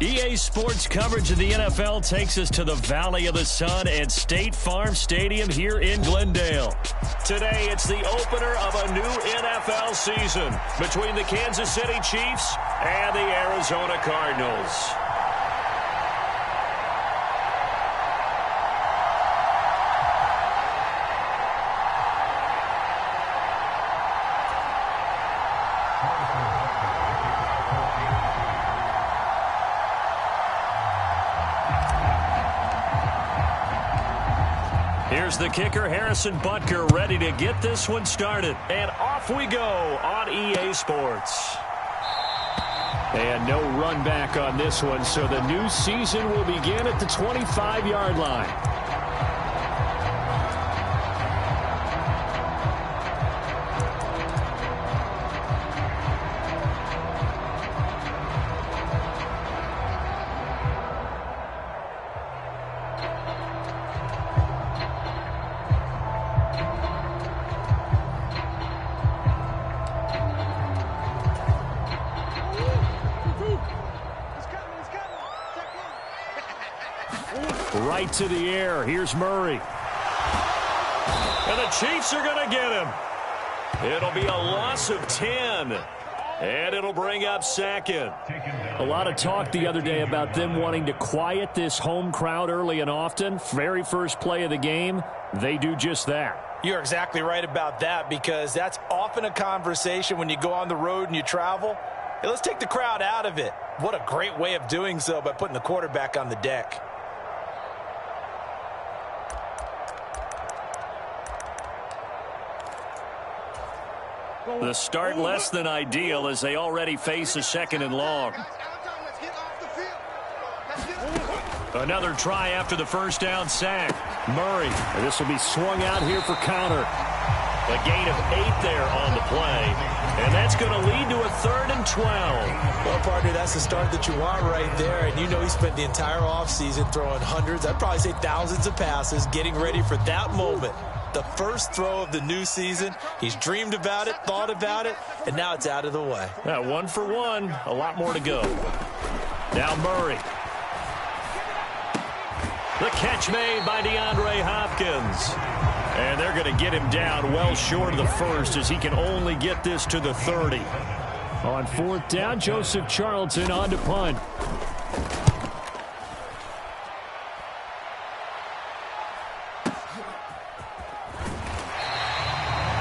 EA Sports coverage of the NFL takes us to the Valley of the Sun at State Farm Stadium here in Glendale. Today, it's the opener of a new NFL season between the Kansas City Chiefs and the Arizona Cardinals. Here's the kicker, Harrison Butker, ready to get this one started. And off we go on EA Sports. And no run back on this one, so the new season will begin at the 25-yard line. Right to the air. Here's Murray. And the Chiefs are going to get him. It'll be a loss of 10. And it'll bring up second. A lot of talk the other day about them wanting to quiet this home crowd early and often. Very first play of the game, they do just that. You're exactly right about that, because that's often a conversation when you go on the road and you travel. Hey, let's take the crowd out of it. What a great way of doing so by putting the quarterback on the deck. The start less than ideal as they already face a second and long. Another try after the first down sack. Murray. And this will be swung out here for counter. A gain of 8 there on the play. And that's going to lead to a 3rd and 12. Well, partner, that's the start that you want right there. And you know he spent the entire offseason throwing hundreds, I'd probably say thousands of passes, getting ready for that moment. The first throw of the new season. He's dreamed about it, thought about it, and now it's out of the way. 1 for 1. A lot more to go. Now Murray. The catch made by DeAndre Hopkins. And they're going to get him down well short of the first as he can only get this to the 30. On 4th down, Joseph Charlton on to punt.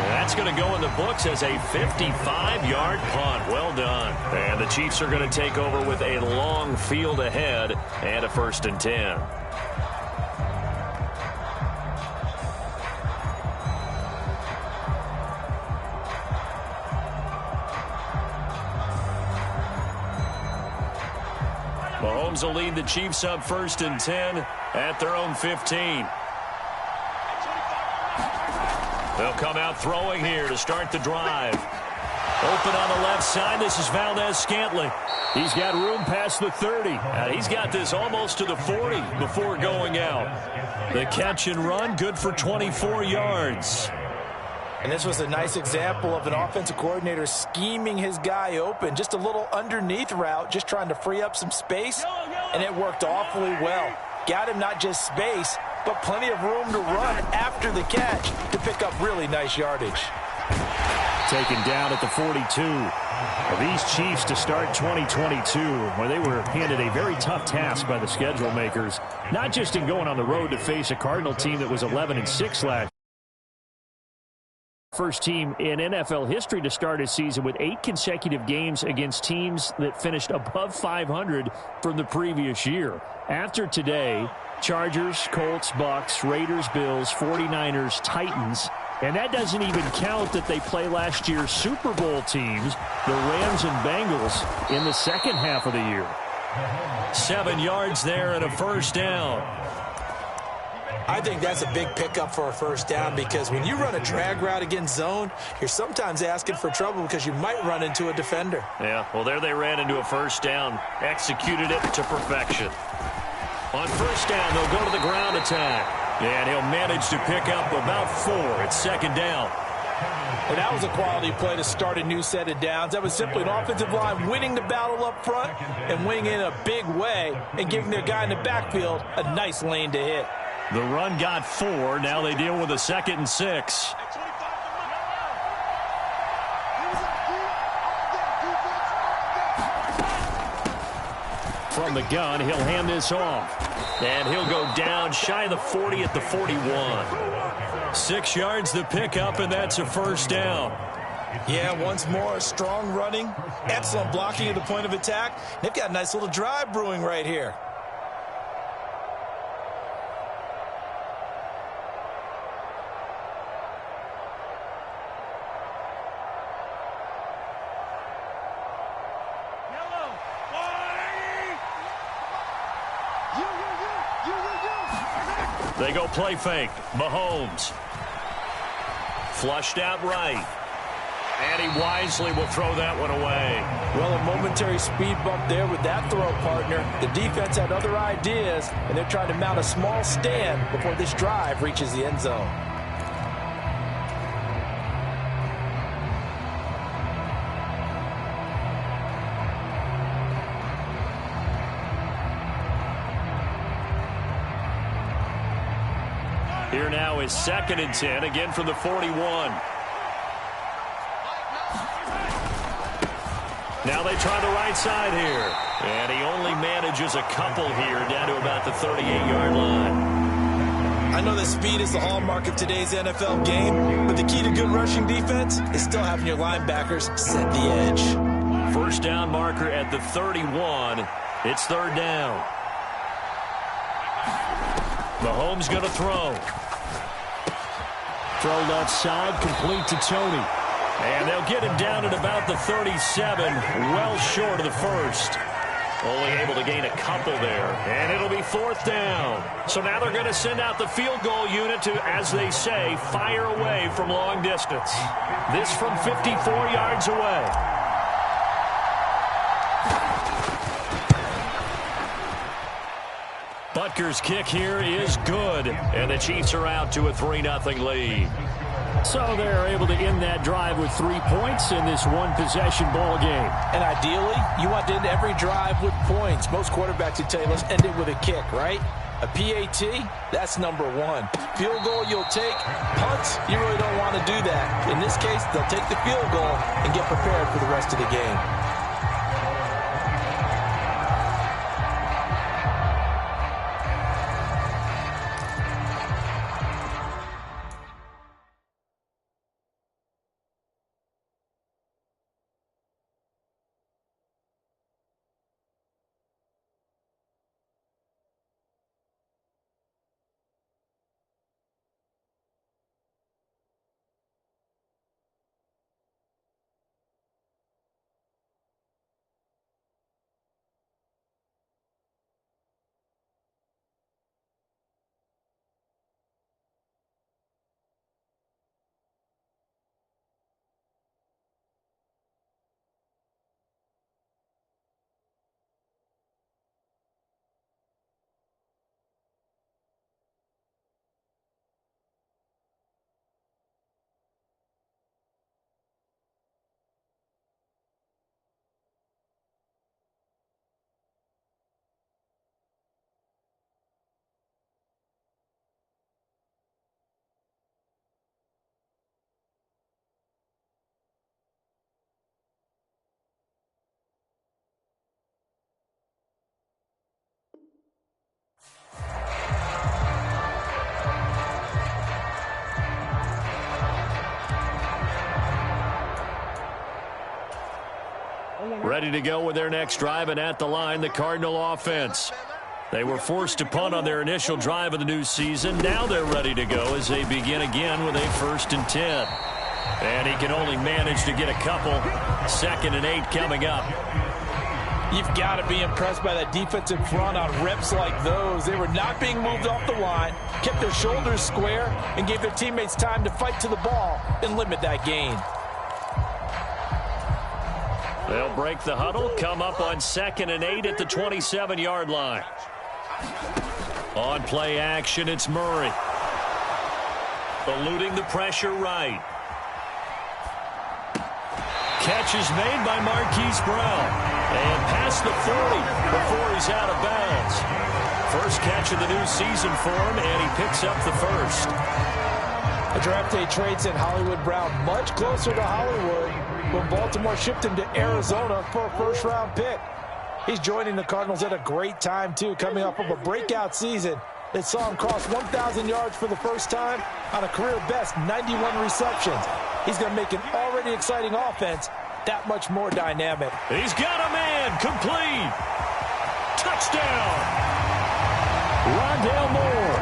That's going to go in the books as a 55-yard punt. Well done. And the Chiefs are going to take over with a long field ahead and a 1st and 10. Mahomes will lead the Chiefs up 1st and 10 at their own 15. They'll come out throwing here to start the drive. Open on the left side. This is Valdez-Scantling. He's got room past the 30. He's got this almost to the 40 before going out. The catch and run, good for 24 yards. And this was a nice example of an offensive coordinator scheming his guy open. Just a little underneath route, just trying to free up some space. And it worked awfully well. Got him not just space, but plenty of room to run after the catch to pick up really nice yardage. Taken down at the 42. These Chiefs to start 2022, where they were handed a very tough task by the schedule makers, not just in going on the road to face a Cardinal team that was 11-6 last. First team in NFL history to start a season with 8 consecutive games against teams that finished above 500 from the previous year. After today, Chargers, Colts, Bucks, Raiders, Bills, 49ers, Titans. And that doesn't even count that they play last year's Super Bowl teams, the Rams and Bengals, in the second half of the year. 7 yards there and a 1st down. I think that's a big pickup for a 1st down, because when you run a drag route against zone, you're sometimes asking for trouble because you might run into a defender. Yeah, well, there they ran into a 1st down, executed it to perfection. On 1st down, they'll go to the ground attack. And he'll manage to pick up about 4 at 2nd down. And that was a quality play to start a new set of downs. That was simply an offensive line winning the battle up front and winning in a big way and giving their guy in the backfield a nice lane to hit. The run got 4. Now they deal with a 2nd and 6. From the gun, he'll hand this off. And he'll go down shy of the 40 at the 41. 6 yards the pickup, and that's a first down. Yeah, once more, strong running, excellent blocking at the point of attack. They've got a nice little drive brewing right here. They go play fake. Mahomes. Flushed out right. And he wisely will throw that one away. Well, a momentary speed bump there with that throw, partner. The defense had other ideas, and they're trying to mount a small stand before this drive reaches the end zone. Here now is 2nd and 10, again from the 41. Now they try the right side here. And he only manages a couple here down to about the 38-yard line. I know that speed is the hallmark of today's NFL game, but the key to good rushing defense is still having your linebackers set the edge. First down marker at the 31. It's 3rd down. Mahomes going to throw. Throw left side, complete to Tony. And they'll get him down at about the 37, well short of the first. Only able to gain a couple there. And it'll be 4th down. So now they're going to send out the field goal unit to, as they say, fire away from long distance. This from 54 yards away. Butker's kick here is good, and the Chiefs are out to a 3-0 lead. So they're able to end that drive with 3 points in this one-possession ball game. And ideally, you want to end every drive with points. Most quarterbacks would tell you, let's end it with a kick, right? A PAT, that's number 1. Field goal you'll take. Punts, you really don't want to do that. In this case, they'll take the field goal and get prepared for the rest of the game. Ready to go with their next drive, and at the line, the Cardinal offense. They were forced to punt on their initial drive of the new season. Now they're ready to go as they begin again with a 1st and 10. And he can only manage to get a couple. 2nd and 8 coming up. You've got to be impressed by that defensive front on reps like those. They were not being moved off the line, kept their shoulders square, and gave their teammates time to fight to the ball and limit that gain. They'll break the huddle, come up on 2nd and 8 at the 27-yard line. On play action, it's Murray. Eluding the pressure right. Catch is made by Marquise Brown. And past the 40 before he's out of bounds. First catch of the new season for him, and he picks up the first. The draft day trade sent Hollywood Brown much closer to Hollywood when Baltimore shipped him to Arizona for a first-round pick. He's joining the Cardinals at a great time, too, coming off of a breakout season that saw him cross 1,000 yards for the first time on a career-best 91 receptions. He's going to make an already exciting offense that much more dynamic. He's got a man, complete. Touchdown. Rondale Moore,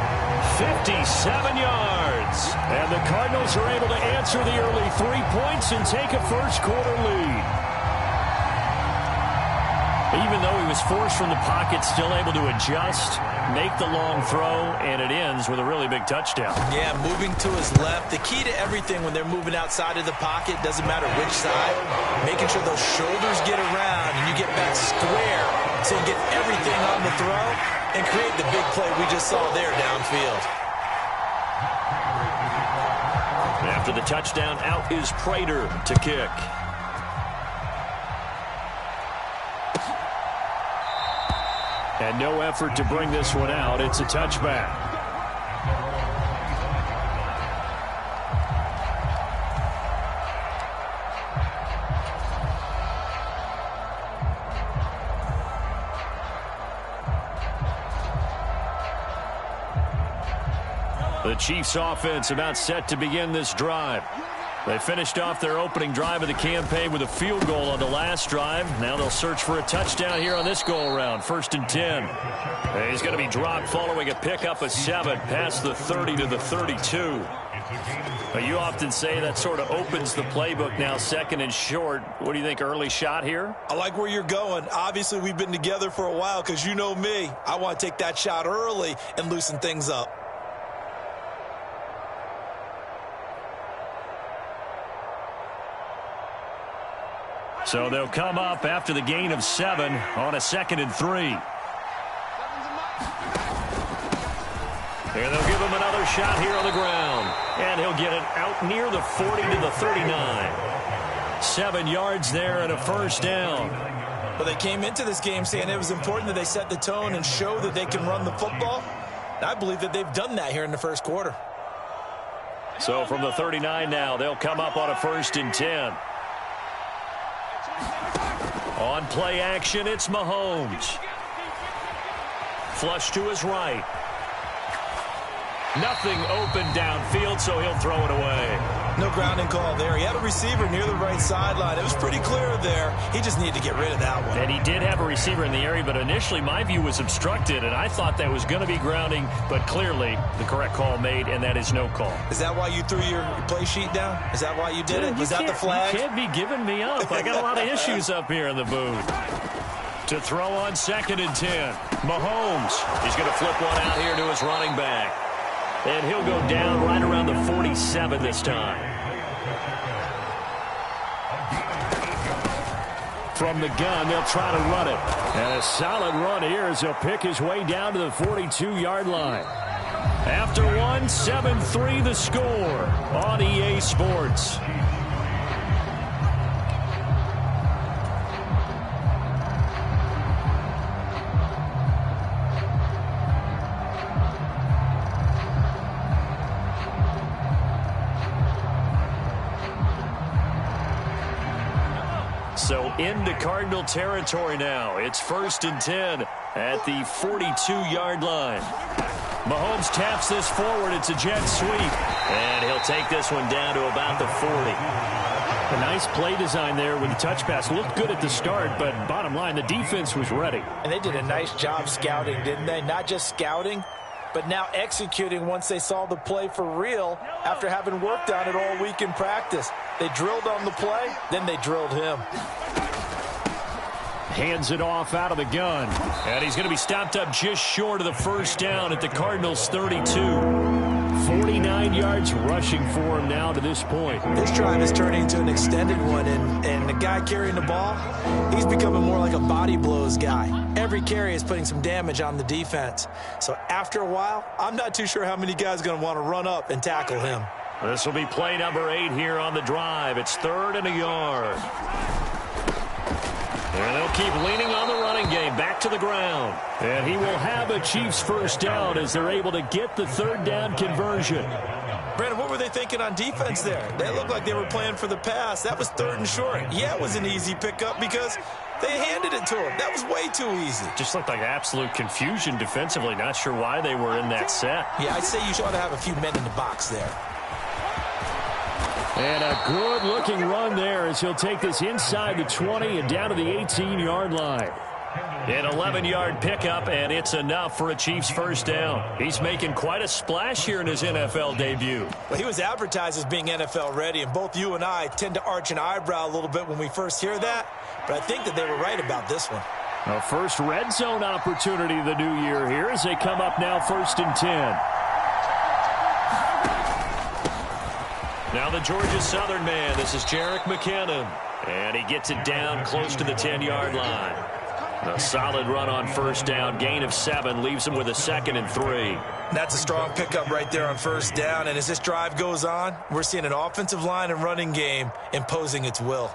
57 yards. And the Cardinals are able to answer the early 3 points and take a first-quarter lead. Even though he was forced from the pocket, still able to adjust, make the long throw, and it ends with a really big touchdown. Yeah, moving to his left. The key to everything when they're moving outside of the pocket, doesn't matter which side, making sure those shoulders get around and you get back square so you get everything on the throw and create the big play we just saw there downfield. After the touchdown, out is Prater to kick. And no effort to bring this one out. It's a touchback. The Chiefs offense about set to begin this drive. They finished off their opening drive of the campaign with a field goal on the last drive. Now they'll search for a touchdown here on this go-around. 1st and 10. And he's going to be dropped following a pickup of 7 past the 30 to the 32. You often say that sort of opens the playbook now, 2nd and short. What do you think, early shot here? I like where you're going. Obviously, we've been together for a while because you know me. I want to take that shot early and loosen things up. So they'll come up after the gain of 7 on a 2nd and 3. And they'll give him another shot here on the ground. And he'll get it out near the 40 to the 39. 7 yards there and a first down. Well, they came into this game saying it was important that they set the tone and show that they can run the football. And I believe that they've done that here in the first quarter. So from the 39 now, they'll come up on a 1st and 10. On play action, it's Mahomes. Flush to his right. Nothing open downfield, so he'll throw it away. No grounding call there. He had a receiver near the right sideline. It was pretty clear there. He just needed to get rid of that one. And he did have a receiver in the area, but initially my view was obstructed, and I thought that was going to be grounding, but clearly the correct call made, and that is no call. Is that why you threw your play sheet down? Is that why you did it? Was that the flag? You can't be giving me up. I got a lot of issues up here in the booth. To throw on 2nd and 10. Mahomes. He's going to flip one out here to his running back. And he'll go down right around the 47 this time. From the gun, they'll try to run it. And a solid run here as he'll pick his way down to the 42-yard line. After one, 7-3 the score on EA Sports. So into Cardinal territory now. It's 1st and 10 at the 42-yard line. Mahomes taps this forward. It's a jet sweep. And he'll take this one down to about the 40. A nice play design there with the touch pass. Looked good at the start, but bottom line, the defense was ready. And they did a nice job scouting, didn't they? Not just scouting, but now executing once they saw the play for real after having worked on it all week in practice. They drilled on the play, then they drilled him. Hands it off out of the gun. And he's going to be stopped up just short of the first down at the Cardinals' 32. 49 yards rushing for him now to this point. This drive is turning into an extended one, and the guy carrying the ball, he's becoming more like a body blows guy. Every carry is putting some damage on the defense. So after a while, I'm not too sure how many guys are going to want to run up and tackle him. This will be play number 8 here on the drive. It's 3rd and a yard. And they'll keep leaning on the running game. Back to the ground. And he will have a Chiefs first down as they're able to get the 3rd down conversion. Brandon, what were they thinking on defense there? They looked like they were playing for the pass. That was 3rd and short. Yeah, it was an easy pickup because they handed it to him. That was way too easy. Just looked like absolute confusion defensively. Not sure why they were in that set. Yeah, I'd say you ought to have a few men in the box there. And a good-looking run there as he'll take this inside the 20 and down to the 18-yard line. An 11-yard pickup, and it's enough for a Chiefs first down. He's making quite a splash here in his NFL debut. Well, he was advertised as being NFL ready, and both you and I tend to arch an eyebrow a little bit when we first hear that, but I think that they were right about this one. A first red zone opportunity of the new year here as they come up now 1st and 10. Now the Georgia Southern man. This is Jerick McKinnon. And he gets it down close to the 10-yard line. A solid run on first down. Gain of 7 leaves him with a 2nd and 3. That's a strong pickup right there on first down. And as this drive goes on, we're seeing an offensive line and running game imposing its will.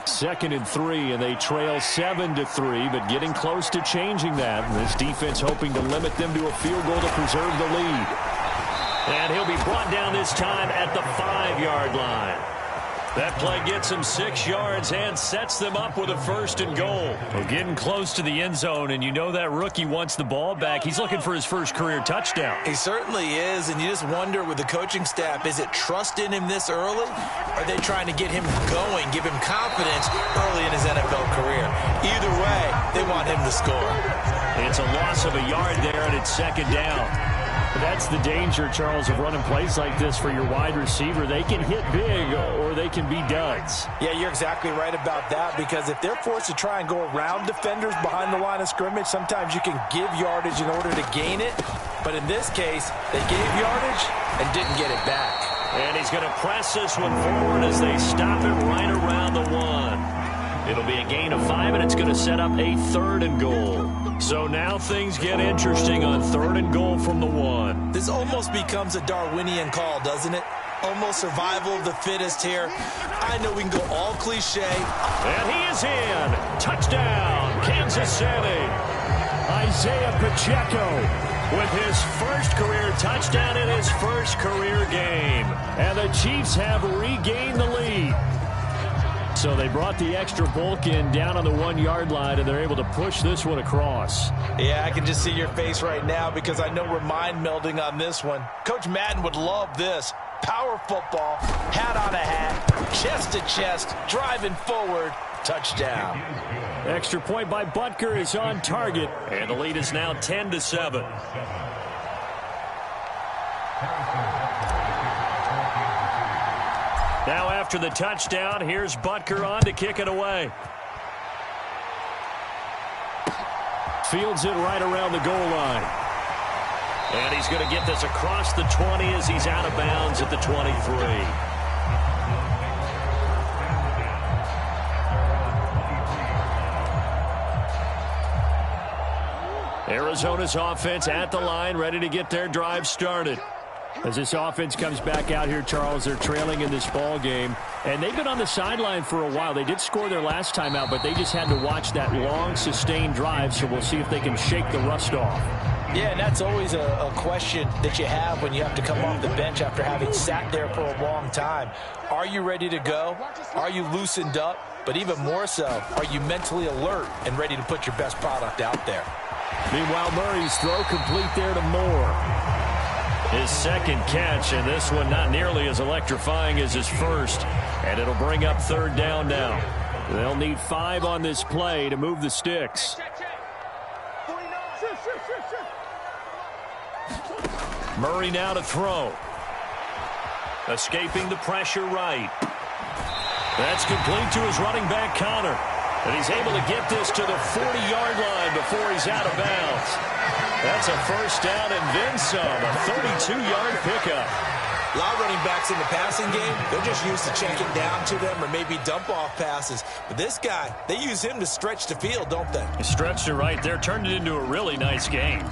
2nd and 3, and they trail 7-3, but getting close to changing that. And this defense hoping to limit them to a field goal to preserve the lead. And he'll be brought down this time at the 5-yard line. That play gets him 6 yards and sets them up with a 1st and goal. Well, getting close to the end zone, and you know that rookie wants the ball back. He's looking for his first career touchdown. He certainly is, and you just wonder with the coaching staff, is it trust in him this early? Or are they trying to get him going, give him confidence early in his NFL career? Either way, they want him to score. It's a loss of a yard there, and it's 2nd down. That's the danger, Charles, of running plays like this for your wide receiver. They can hit big or they can be duds. Yeah, you're exactly right about that, because if they're forced to try and go around defenders behind the line of scrimmage, sometimes you can give yardage in order to gain it. But in this case, they gave yardage and didn't get it back. And he's going to press this one forward as they stop it right around the 1. It'll be a gain of 5, and it's going to set up a 3rd and goal. So now things get interesting on 3rd and goal from the 1. This almost becomes a Darwinian call, doesn't it? Almost survival of the fittest here. I know we can go all cliche. And he is in. Touchdown, Kansas City. Isaiah Pacheco with his first career touchdown in his first career game. And the Chiefs have regained the lead. So they brought the extra bulk in down on the 1-yard line, and they're able to push this one across. Yeah, I can just see your face right now because I know we're mind melding on this one. Coach Madden would love this. Power football, hat on a hat, chest to chest, driving forward, touchdown. Extra point by Butker is on target, and the lead is now 10-7. Now after the touchdown, here's Butker on to kick it away. Fields it right around the goal line. And he's going to get this across the 20 as he's out of bounds at the 23. Arizona's offense at the line, ready to get their drive started. As this offense comes back out here, Charles, they're trailing in this ball game, and they've been on the sideline for a while. They did score their last time out, but they just had to watch that long, sustained drive, so we'll see if they can shake the rust off. Yeah, and that's always a question that you have when you have to come off the bench after having sat there for a long time. Are you ready to go? Are you loosened up? But even more so, are you mentally alert and ready to put your best product out there? Meanwhile, Murray's throw complete there to Moore. His second catch, and this one not nearly as electrifying as his first. And it'll bring up 3rd down now. They'll need 5 on this play to move the sticks. Murray now to throw. Escaping the pressure right. That's complete to his running back, Connor. And he's able to get this to the 40-yard line before he's out of bounds. That's a first down and then some. A 32-yard pickup. A lot of running backs in the passing game, they're just used to checking down to them or maybe dump-off passes. But this guy, they use him to stretch the field, don't they? He stretched it right there, turned it into a really nice game.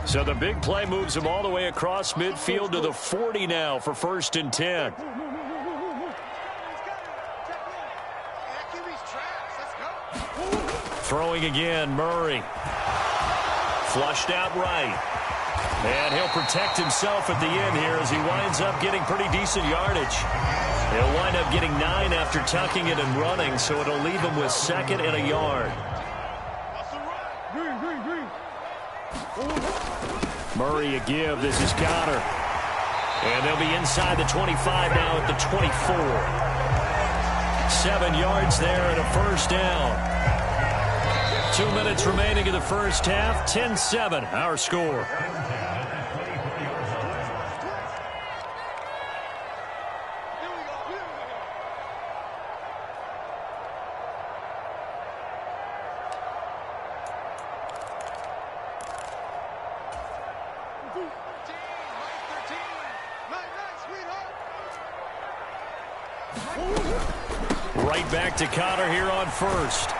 So the big play moves him all the way across midfield to the 40 now for 1st and 10. Throwing again, Murray. Flushed out right. And he'll protect himself at the end here as he winds up getting pretty decent yardage. He'll wind up getting 9 after tucking it and running, so it'll leave him with 2nd and a yard. Murray a give. This is Connor. And they'll be inside the 25 now at the 24. 7 yards there and a 1st down. 2 minutes remaining in the first half. 10-7, our score. Right back to Connor here on 1st.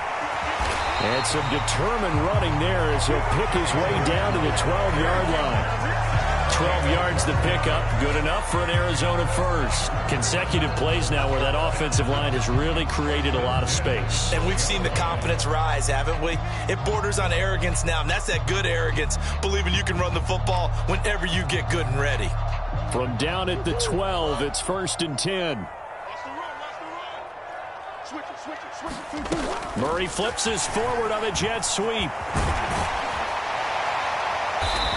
And some determined running there as he'll pick his way down to the 12-yard line. 12 yards the pickup, good enough for an Arizona 1st. Consecutive plays now where that offensive line has really created a lot of space. And we've seen the confidence rise, haven't we? It borders on arrogance now, and that's that good arrogance, believing you can run the football whenever you get good and ready. From down at the 12, it's 1st and 10. Murray flips his forward on a jet sweep.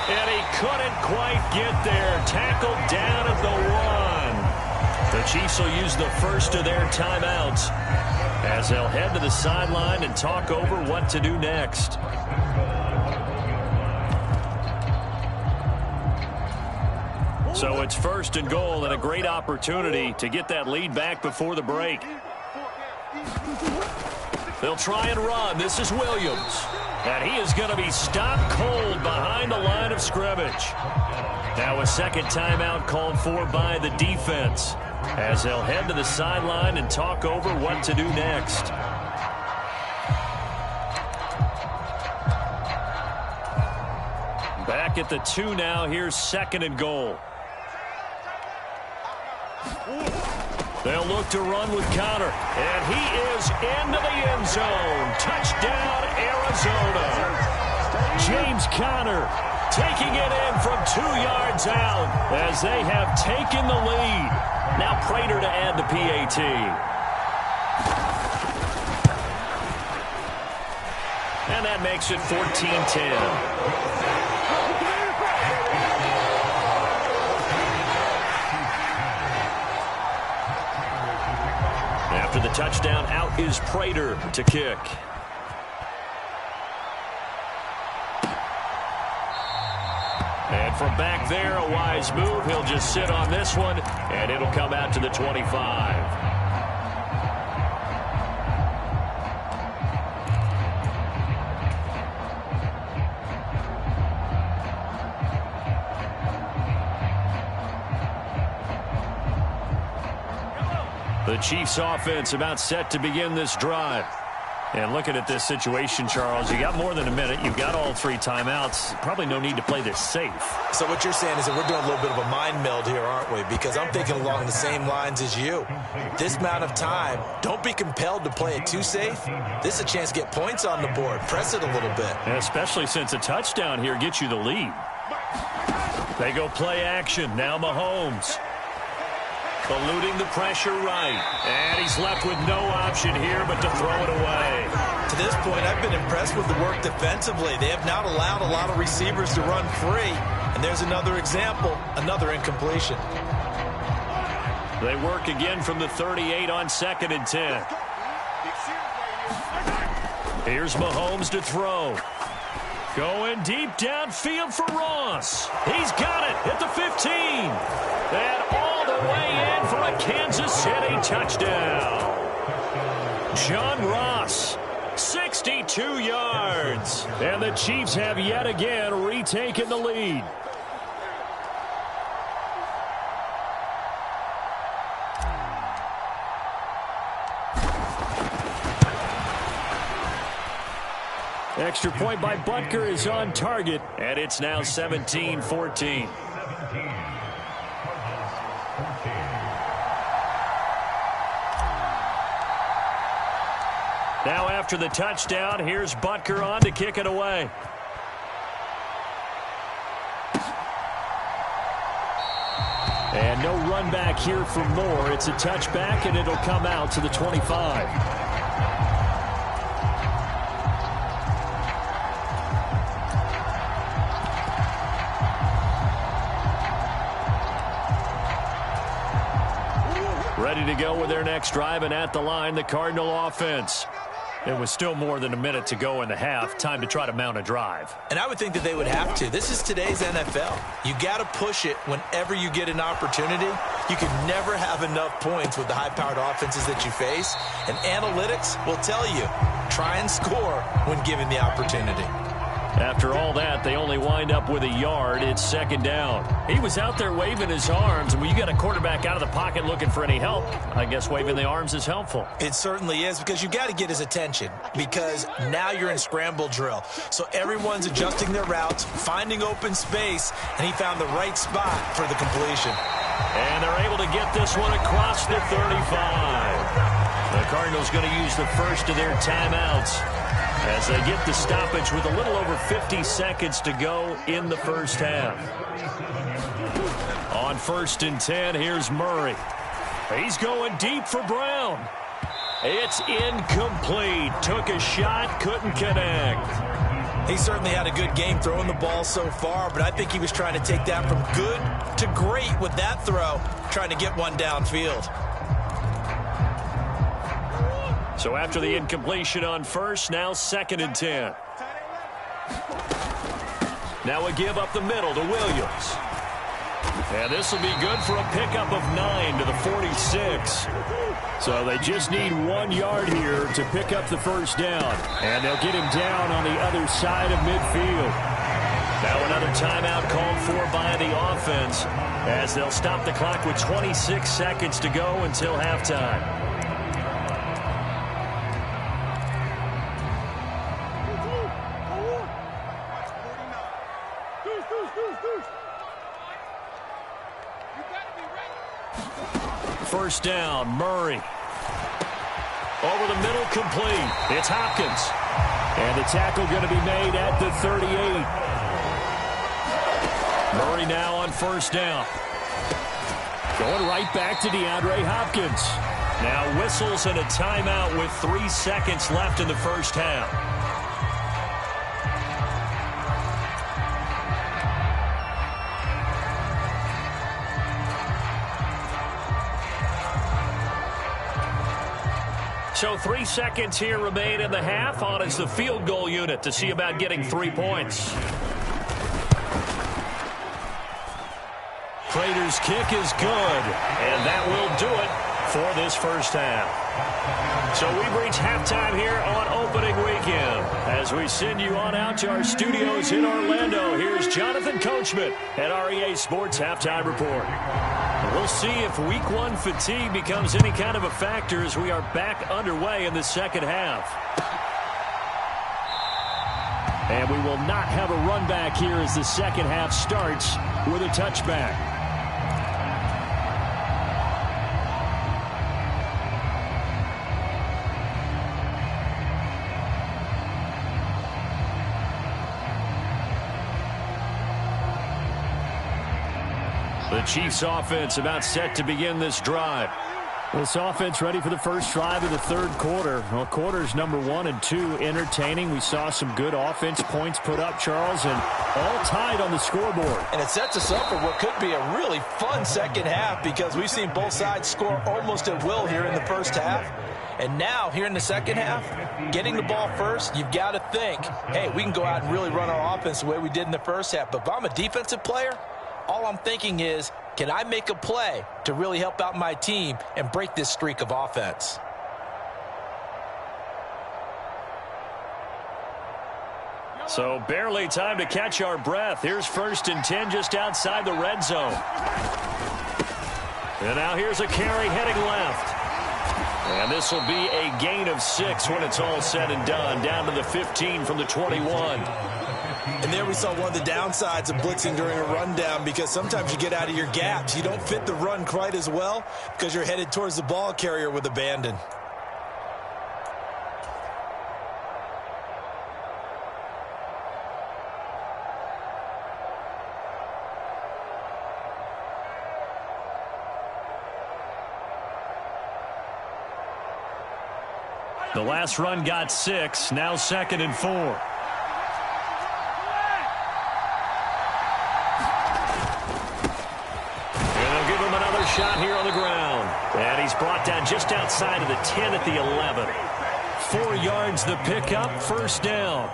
And he couldn't quite get there. Tackled down at the 1. The Chiefs will use the first of their timeouts as they'll head to the sideline and talk over what to do next. So it's 1st and goal and a great opportunity to get that lead back before the break. They'll try and run. This is Williams. And he is going to be stopped cold behind the line of scrimmage. Now a 2nd timeout called for by the defense as they'll head to the sideline and talk over what to do next. Back at the 2 now. Here's 2nd and goal. They'll look to run with Connor. And he is into the end zone. Touchdown, Arizona. James Conner taking it in from 2 yards out as they have taken the lead. Now Prater to add the PAT. And that makes it 14-10. After the touchdown, out is Prater to kick. And from back there, a wise move. He'll just sit on this one, and it'll come out to the 25. The Chiefs offense about set to begin this drive. And looking at this situation, Charles, you got more than a minute. You've got all 3 timeouts. Probably no need to play this safe. So what you're saying is that we're doing a little bit of a mind meld here, aren't we? Because I'm thinking along the same lines as you. This amount of time, don't be compelled to play it too safe. This is a chance to get points on the board. Press it a little bit. And especially since a touchdown here gets you the lead. They go play action. Now Mahomes. Eluding the pressure right. And he's left with no option here but to throw it away. To this point, I've been impressed with the work defensively. They have not allowed a lot of receivers to run free. And there's another example, another incompletion. They work again from the 38 on 2nd and 10. Here's Mahomes to throw. Going deep downfield for Ross. He's got it at the 15. And all the way in for a Kansas City touchdown. John Ross, 62 yards. And the Chiefs have yet again retaken the lead. Extra point by Butker is on target, and it's now 17-14. Now after the touchdown, here's Butker on to kick it away. And no run back here for Moore. It's a touchback, and it'll come out to the 25. Ready to go with their next drive, and at the line, the Cardinal offense. It was still more than a minute to go in the half. Time to try to mount a drive. And I would think that they would have to. This is today's NFL. You got to push it whenever you get an opportunity. You can never have enough points with the high-powered offenses that you face. And analytics will tell you, try and score when given the opportunity. After all that, they only wind up with a yard. It's second down. He was out there waving his arms, and when you got a quarterback out of the pocket looking for any help, I guess waving the arms is helpful. It certainly is, because you got to get his attention, because now you're in scramble drill. So everyone's adjusting their routes, finding open space, and he found the right spot for the completion. And they're able to get this one across the 35. The Cardinals going to use the first of their timeouts as they get the stoppage with a little over 50 seconds to go in the first half. On 1st and 10, here's Murray. He's going deep for Brown. It's incomplete. Took a shot, couldn't connect. He certainly had a good game throwing the ball so far, but I think he was trying to take that from good to great with that throw, trying to get one downfield. So after the incompletion on first, now 2nd and 10. Now a give up the middle to Williams. And this will be good for a pickup of 9 to the 46. So they just need 1 yard here to pick up the first down. And they'll get him down on the other side of midfield. Now another timeout called for by the offense, as they'll stop the clock with 26 seconds to go until halftime. First down, Murray. Over the middle, complete. It's Hopkins. And the tackle going to be made at the 38. Murray now on first down. Going right back to DeAndre Hopkins. Now whistles and a timeout with 3 seconds left in the first half. So 3 seconds here remain in the half. On is the field goal unit to see about getting 3 points. Prater's kick is good, and that will do it for this first half. So we've reached halftime here on opening weekend. As we send you on out to our studios in Orlando, here's Jonathan Coachman at REA Sports Halftime Report. We'll see if Week 1 fatigue becomes any kind of a factor as we are back underway in the second half. And we will not have a run back here as the second half starts with a touchback. The Chiefs offense about set to begin this drive. This offense ready for the first drive of the third quarter. Well, quarters number 1 and 2 entertaining. We saw some good offense points put up, Charles, and all tied on the scoreboard. And it sets us up for what could be a really fun second half, because we've seen both sides score almost at will here in the first half. And now, here in the second half, getting the ball first, you've got to think, hey, we can go out and really run our offense the way we did in the first half. But if I'm a defensive player, all I'm thinking is, can I make a play to really help out my team and break this streak of offense? So barely time to catch our breath. Here's 1st and 10 just outside the red zone. And now here's a carry heading left. And this will be a gain of 6 when it's all said and done, down to the 15 from the 21. And there we saw one of the downsides of blitzing during a rundown, because sometimes you get out of your gaps. You don't fit the run quite as well because you're headed towards the ball carrier with abandon. The last run got 6, now 2nd and 4. And they'll give him another shot here on the ground. And he's brought down just outside of the 10 at the 11. 4 yards the pickup, first down.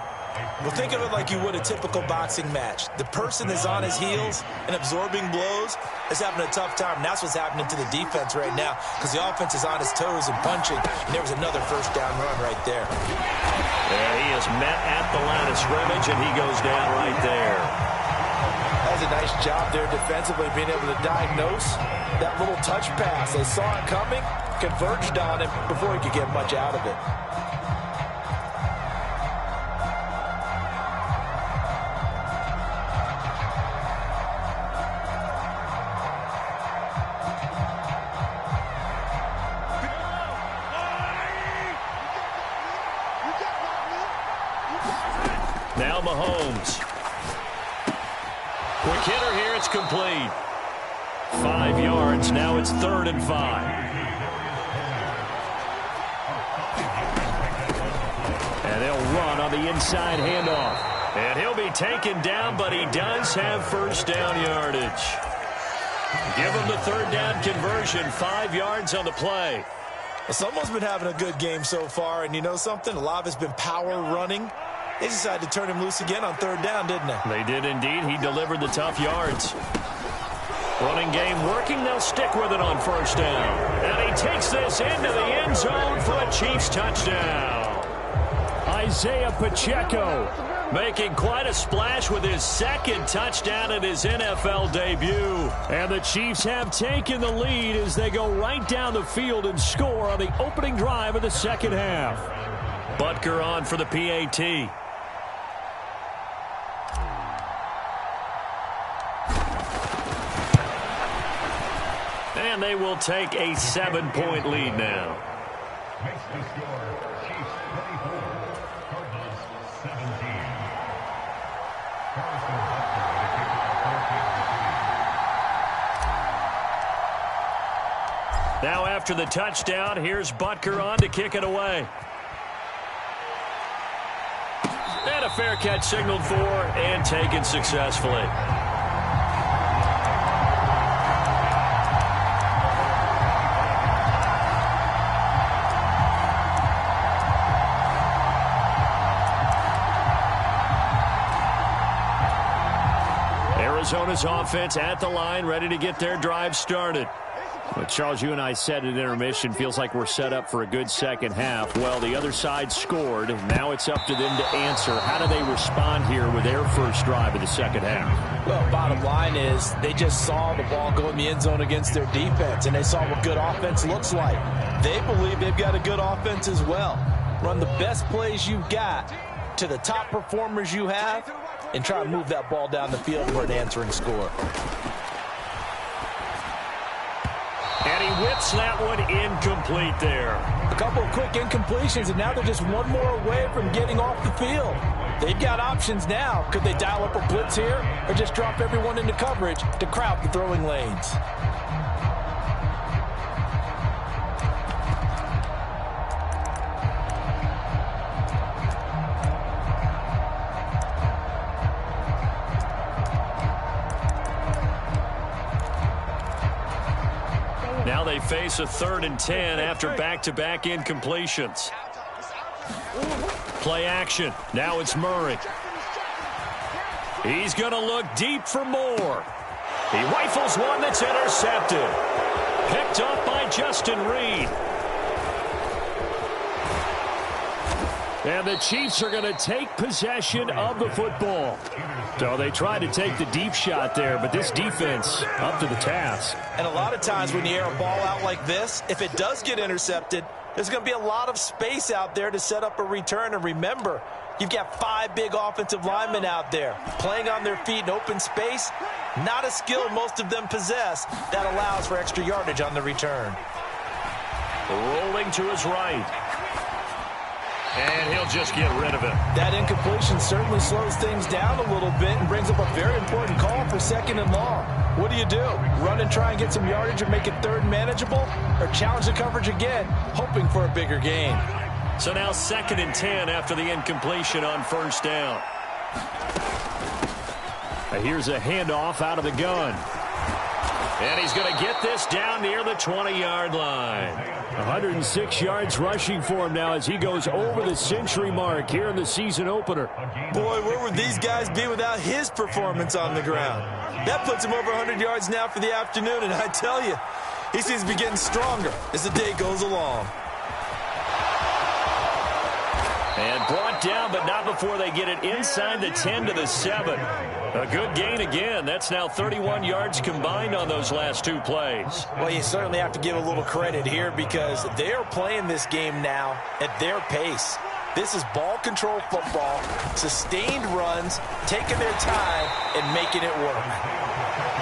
Well, think of it like you would a typical boxing match. The person is on his heels and absorbing blows is having a tough time. And that's what's happening to the defense right now, because the offense is on his toes and punching. And there was another first down run right there. And he is met at the line of scrimmage, and he goes down right there. That was a nice job there defensively, being able to diagnose that little touch pass. They saw it coming, converged on him before he could get much out of it. Now Mahomes. Quick hitter here, it's complete. 5 yards, now it's 3rd and 5. And they'll run on the inside handoff. And he'll be taken down, but he does have first down yardage. Give him the 3rd down conversion, 5 yards on the play. Well, someone's been having a good game so far, and you know something? A lot of it's been power running. They decided to turn him loose again on 3rd down, didn't they? They did indeed. He delivered the tough yards. Running game working. They'll stick with it on first down. And he takes this into the end zone for a Chiefs touchdown. Isaiah Pacheco making quite a splash with his 2nd touchdown in his NFL debut. And the Chiefs have taken the lead as they go right down the field and score on the opening drive of the 2nd half. Butker on for the PAT. And they will take a 7-point lead now. Makes the score, Chiefs 24, Cardinals 17. Now after the touchdown, here's Butker on to kick it away. And a fair catch signaled for and taken successfully. Arizona's offense at the line, ready to get their drive started. Well, Charles, you and I said at intermission, feels like we're set up for a good second half. Well, the other side scored. Now it's up to them to answer. How do they respond here with their first drive of the second half? Well, bottom line is they just saw the ball go in the end zone against their defense, and they saw what good offense looks like. They believe they've got a good offense as well. Run the best plays you've got to the top performers you have and try to move that ball down the field for an answering score. And he whips that one incomplete there. A couple of quick incompletions, and now they're just one more away from getting off the field. They've got options now. Could they dial up a blitz here or just drop everyone into coverage to crowd the throwing lanes? Now they face a 3rd and 10 after back-to-back incompletions. Play action. Now it's Murray. He's going to look deep for more. He rifles one that's intercepted. Picked up by Justin Reed. And the Chiefs are going to take possession of the football. So they tried to take the deep shot there, but this defense up to the task. And a lot of times when you air a ball out like this, if it does get intercepted, There's going to be a lot of space out there to set up a return. And remember, you've got 5 big offensive linemen out there playing on their feet in open space. Not a skill most of them possess that allows for extra yardage on the return. Rolling to his right. And he'll just get rid of it. That incompletion certainly slows things down a little bit and brings up a very important call for 2nd and long. What do? Run and try and get some yardage or make it 3rd manageable? Or challenge the coverage again, hoping for a bigger gain? So now 2nd and 10 after the incompletion on 1st down. Here's a handoff out of the gun. And he's going to get this down near the 20-yard line. 106 yards rushing for him now as he goes over the century mark here in the season opener. Boy, where would these guys be without his performance on the ground? That puts him over 100 yards now for the afternoon, and I tell you, he seems to be getting stronger as the day goes along. And brought down, but not before they get it inside the 10 to the 7. A good gain again. That's now 31 yards combined on those last 2 plays. Well, you certainly have to give a little credit here because they are playing this game now at their pace. This is ball control football, sustained runs, taking their time, and making it work.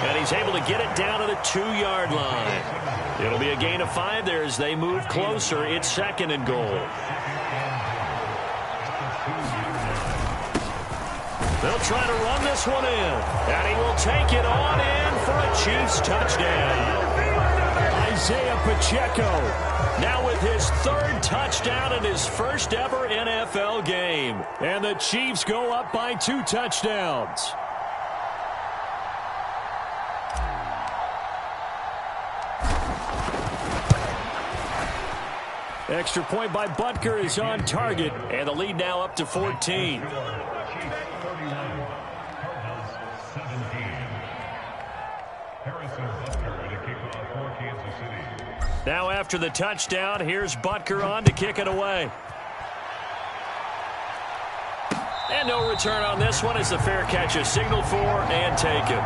And he's able to get it down to the 2-yard line. It'll be a gain of 5 there as they move closer. It's 2nd and goal. They'll try to run this one in. And he will take it on in for a Chiefs touchdown. Isaiah Pacheco now with his 3rd touchdown in his first ever NFL game. And the Chiefs go up by 2 touchdowns. Extra point by Butker is on target. And the lead now up to 14. Now after the touchdown, here's Butker on to kick it away. And no return on this one as the fair catch is signaled for and taken.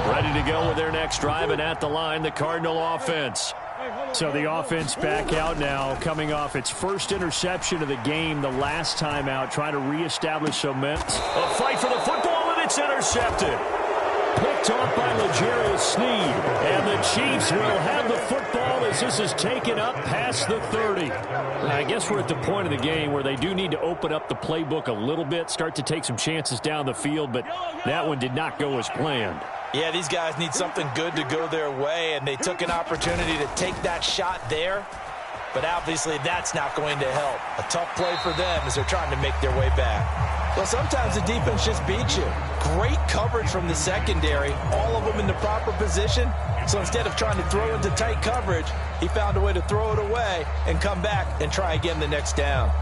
Ready to go with their next drive, and at the line, the Cardinal offense. So the offense back out now, coming off its first interception of the game the last time out, trying to reestablish some momentum. A fight for the football, and it's intercepted. Picked off by L'Jarius Sneed. And the Chiefs will have the football as this is taken up past the 30. I guess we're at the point of the game where they do need to open up the playbook a little bit, start to take some chances down the field, but that one did not go as planned. Yeah, these guys need something good to go their way, and they took an opportunity to take that shot there. But obviously that's not going to help. A tough play for them as they're trying to make their way back. Well, sometimes the defense just beats you. Great coverage from the secondary, all of them in the proper position. So instead of trying to throw into tight coverage, he found a way to throw it away and come back and try again the next down.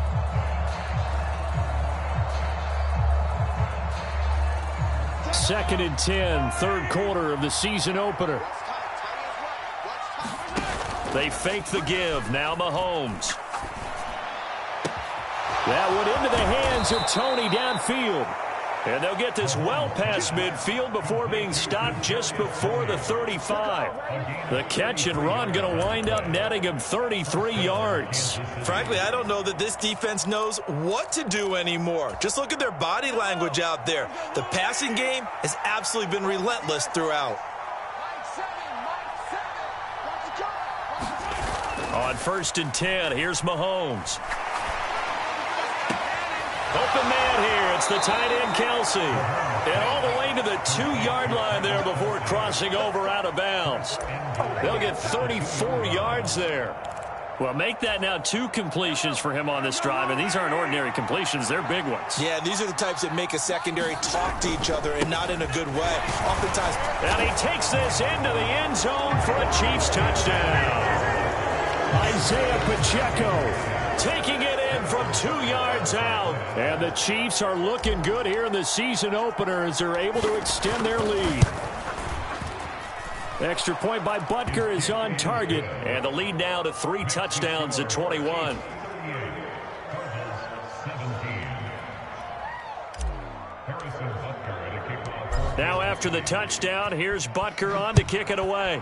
Second and 10, 3rd quarter of the season opener. They fake the give. Now Mahomes. That one into the hands of Tony downfield. And they'll get this well past midfield before being stopped just before the 35. The catch and run going to wind up netting him 33 yards. Frankly, I don't know that this defense knows what to do anymore. Just look at their body language out there. The passing game has absolutely been relentless throughout. On 1st and 10, here's Mahomes. Open man here. It's the tight end, Kelsey. And all the way to the 2-yard line there before crossing over out of bounds. They'll get 34 yards there. Well, make that now 2 completions for him on this drive, and these aren't ordinary completions. They're big ones. Yeah, these are the types that make a secondary talk to each other and not in a good way. Oftentimes. And he takes this into the end zone for a Chiefs touchdown. Isaiah Pacheco taking it in from 2 yards out. And the Chiefs are looking good here in the season opener as they're able to extend their lead. Extra point by Butker is on target. And the lead now to 3 touchdowns at 21. Now after the touchdown, here's Butker on to kick it away.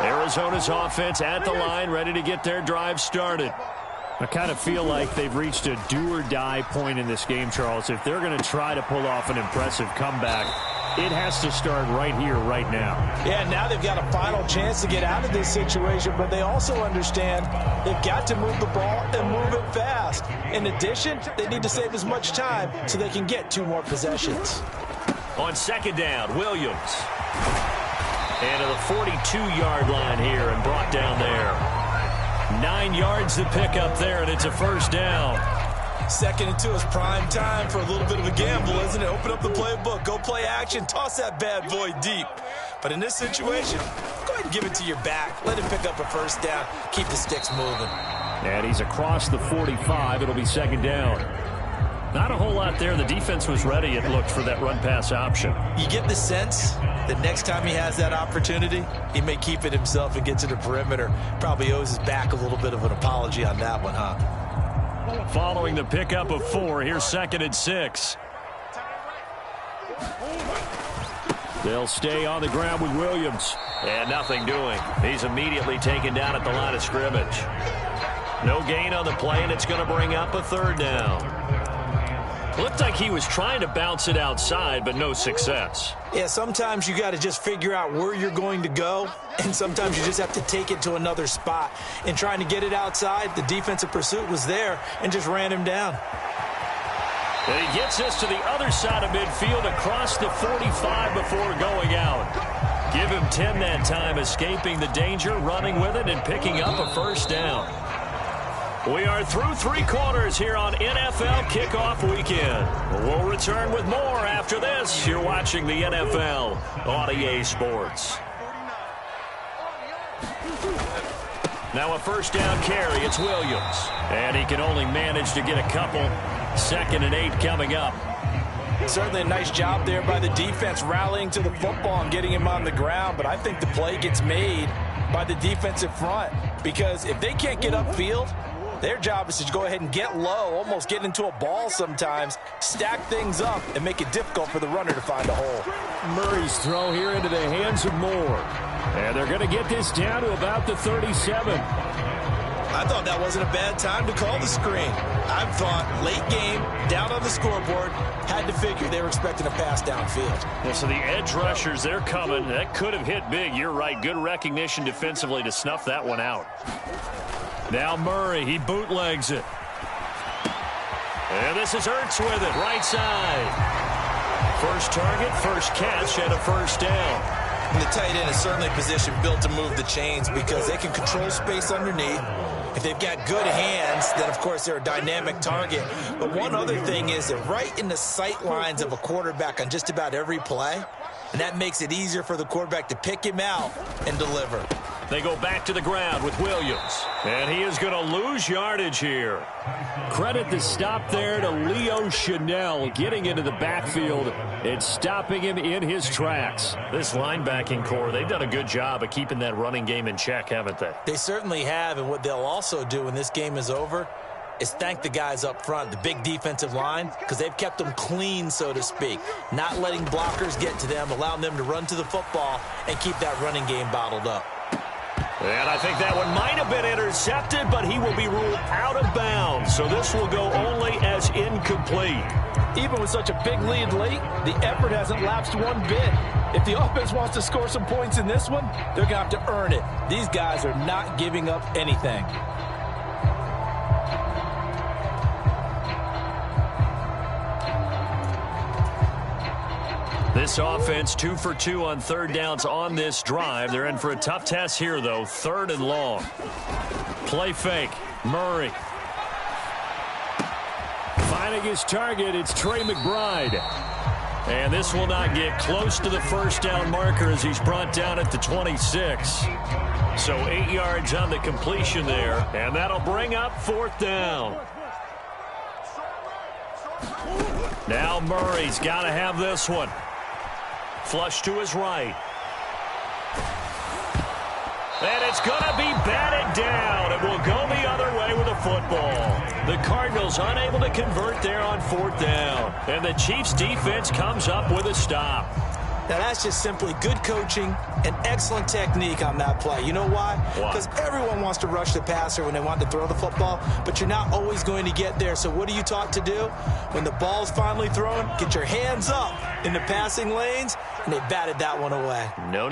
Arizona's offense at the line, ready to get their drive started. I kind of feel like they've reached a do-or-die point in this game, Charles. If they're going to try to pull off an impressive comeback, it has to start right here, right now. Yeah, now they've got a final chance to get out of this situation, but they also understand they've got to move the ball and move it fast. In addition, they need to save as much time so they can get 2 more possessions. On second down, Williams. And to the 42-yard line here and brought down there. 9 yards to pick up there, and it's a first down. 2nd and 2 is prime time for a little bit of a gamble, isn't it? Open up the playbook, go play action, toss that bad boy deep. But in this situation, go ahead and give it to your back. Let him pick up a first down. Keep the sticks moving. And he's across the 45. It'll be second down. Not a whole lot there. The defense was ready, it looked, for that run-pass option. You get the sense that next time he has that opportunity, he may keep it himself and get to the perimeter. Probably owes his back a little bit of an apology on that one, huh? Following the pickup of 4, here's 2nd and 6. They'll stay on the ground with Williams. And nothing doing. He's immediately taken down at the line of scrimmage. No gain on the play, and it's going to bring up a 3rd down. Looked like he was trying to bounce it outside, but no success. Yeah, sometimes you got to just figure out where you're going to go, and sometimes you just have to take it to another spot. In trying to get it outside, the defensive pursuit was there and just ran him down. And he gets us to the other side of midfield across the 45 before going out. Give him 10 that time, escaping the danger, running with it, and picking up a first down. We are through 3 quarters here on NFL Kickoff Weekend. We'll return with more after this. You're watching the NFL on EA Sports. Now a first down carry. It's Williams. And he can only manage to get a couple. 2nd and 8 coming up. Certainly a nice job there by the defense rallying to the football and getting him on the ground. But I think the play gets made by the defensive front. Because if they can't get upfield, their job is to go ahead and get low, almost get into a ball sometimes, stack things up, and make it difficult for the runner to find a hole. Murray's throw here into the hands of Moore. And they're going to get this down to about the 37. I thought that wasn't a bad time to call the screen. I thought late game, down on the scoreboard, had to figure they were expecting a pass downfield. Well, so the edge rushers, they're coming. That could have hit big. You're right. Good recognition defensively to snuff that one out. Now Murray, he bootlegs it. And this is Ertz with it, right side. First target, first catch, and a first down. And the tight end is certainly a position built to move the chains because they can control space underneath. If they've got good hands, then, of course, they're a dynamic target. But one other thing is they're right in the sight lines of a quarterback on just about every play, and that makes it easier for the quarterback to pick him out and deliver. They go back to the ground with Williams. And he is going to lose yardage here. Credit the stop there to Leo Chanel getting into the backfield and stopping him in his tracks. This linebacking core, they've done a good job of keeping that running game in check, haven't they? They certainly have, and what they'll also do when this game is over is thank the guys up front, the big defensive line, because they've kept them clean, so to speak, not letting blockers get to them, allowing them to run to the football and keep that running game bottled up. And I think that one might have been intercepted, but he will be ruled out of bounds. So this will go only as incomplete. Even with such a big lead late, the effort hasn't lapsed one bit. If the offense wants to score some points in this one, they're going to have to earn it. These guys are not giving up anything. This offense 2 for 2 on 3rd downs on this drive. They're in for a tough test here, though. 3rd and long. Play fake. Murray. Finding his target, it's Trey McBride. And this will not get close to the first down marker as he's brought down at the 26. So 8 yards on the completion there. And that'll bring up 4th down. Now Murray's got to have this one. Flush to his right. And it's going to be batted down. It will go the other way with a football. The Cardinals unable to convert there on 4th down. And the Chiefs defense comes up with a stop. Now, that's just simply good coaching and excellent technique on that play. You know why? Because everyone wants to rush the passer when they want to throw the football, but you're not always going to get there. So what are you taught to do? When the ball's finally thrown, get your hands up in the passing lanes, and they batted that one away. No.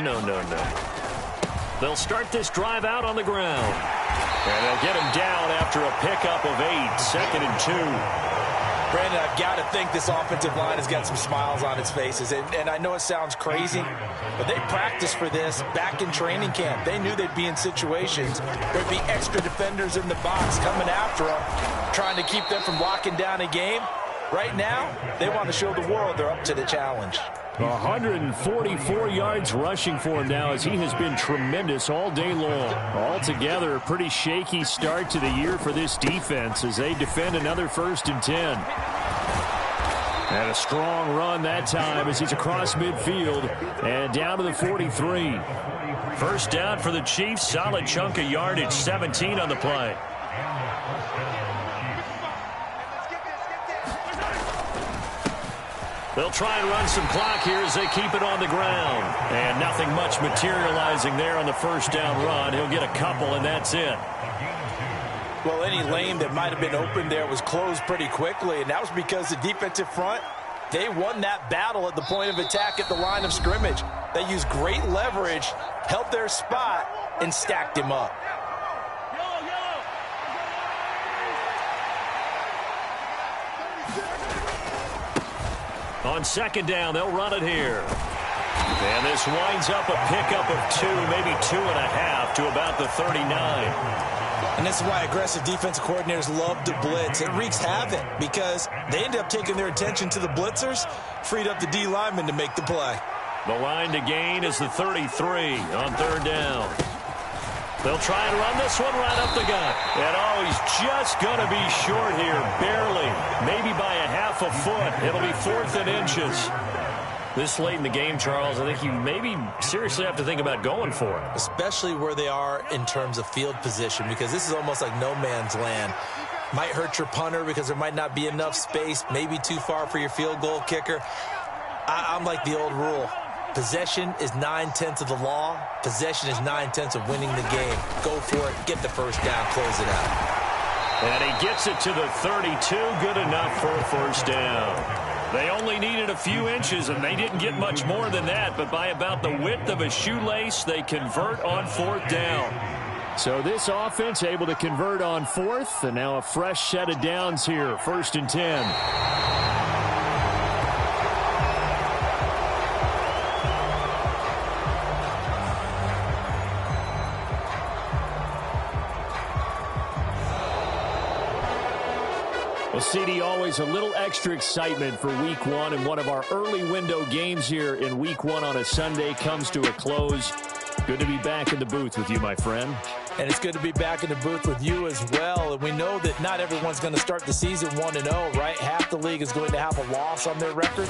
They'll start this drive out on the ground. And they'll get him down after a pickup of 8, 2nd and 2. Brandon, I've got to think this offensive line has got some smiles on its faces. And I know it sounds crazy, but they practiced for this back in training camp. They knew they'd be in situations where there'd be extra defenders in the box coming after them, trying to keep them from locking down a game. Right now, they want to show the world they're up to the challenge. 144 yards rushing for him now as he has been tremendous all day long. Altogether, a pretty shaky start to the year for this defense as they defend another 1st and 10. And a strong run that time as he's across midfield and down to the 43. First down for the Chiefs. Solid chunk of yardage, 17 on the play. They'll try and run some clock here as they keep it on the ground. And nothing much materializing there on the first down run. He'll get a couple, and that's it. Well, any lane that might have been open there was closed pretty quickly, and that was because the defensive front, they won that battle at the point of attack at the line of scrimmage. They used great leverage, held their spot, and stacked him up. On 2nd down, they'll run it here. And this winds up a pickup of 2, maybe 2.5 to about the 39. And this is why aggressive defensive coordinators love to blitz. It wreaks havoc because they end up taking their attention to the blitzers, freed up the D lineman to make the play. The line to gain is the 33 on 3rd down. They'll try and run this one right up the gut. And he's just going to be short here, barely. Maybe by a half a foot. It'll be 4th and inches. This late in the game, Charles, I think you maybe seriously have to think about going for it. Especially where they are in terms of field position, because this is almost like no man's land. Might hurt your punter because there might not be enough space, maybe too far for your field goal kicker. I'm like the old rule. Possession is 9/10 of the law. Possession is 9/10 of winning the game. Go for it. Get the first down. Close it out. And he gets it to the 32. Good enough for a first down. They only needed a few inches, and they didn't get much more than that. But by about the width of a shoelace, they convert on 4th down. So this offense able to convert on 4th, and now a fresh set of downs here. 1st and 10. Well, CD, always a little extra excitement for Week 1, and one of our early window games here in Week 1 on a Sunday comes to a close. Good to be back in the booth with you, my friend. And it's good to be back in the booth with you as well. And we know that not everyone's going to start the season 1-0, right? Half the league is going to have a loss on their record.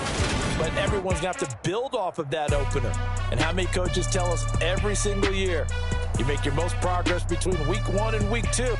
But everyone's going to have to build off of that opener. And how many coaches tell us every single year, you make your most progress between Week 1 and Week 2.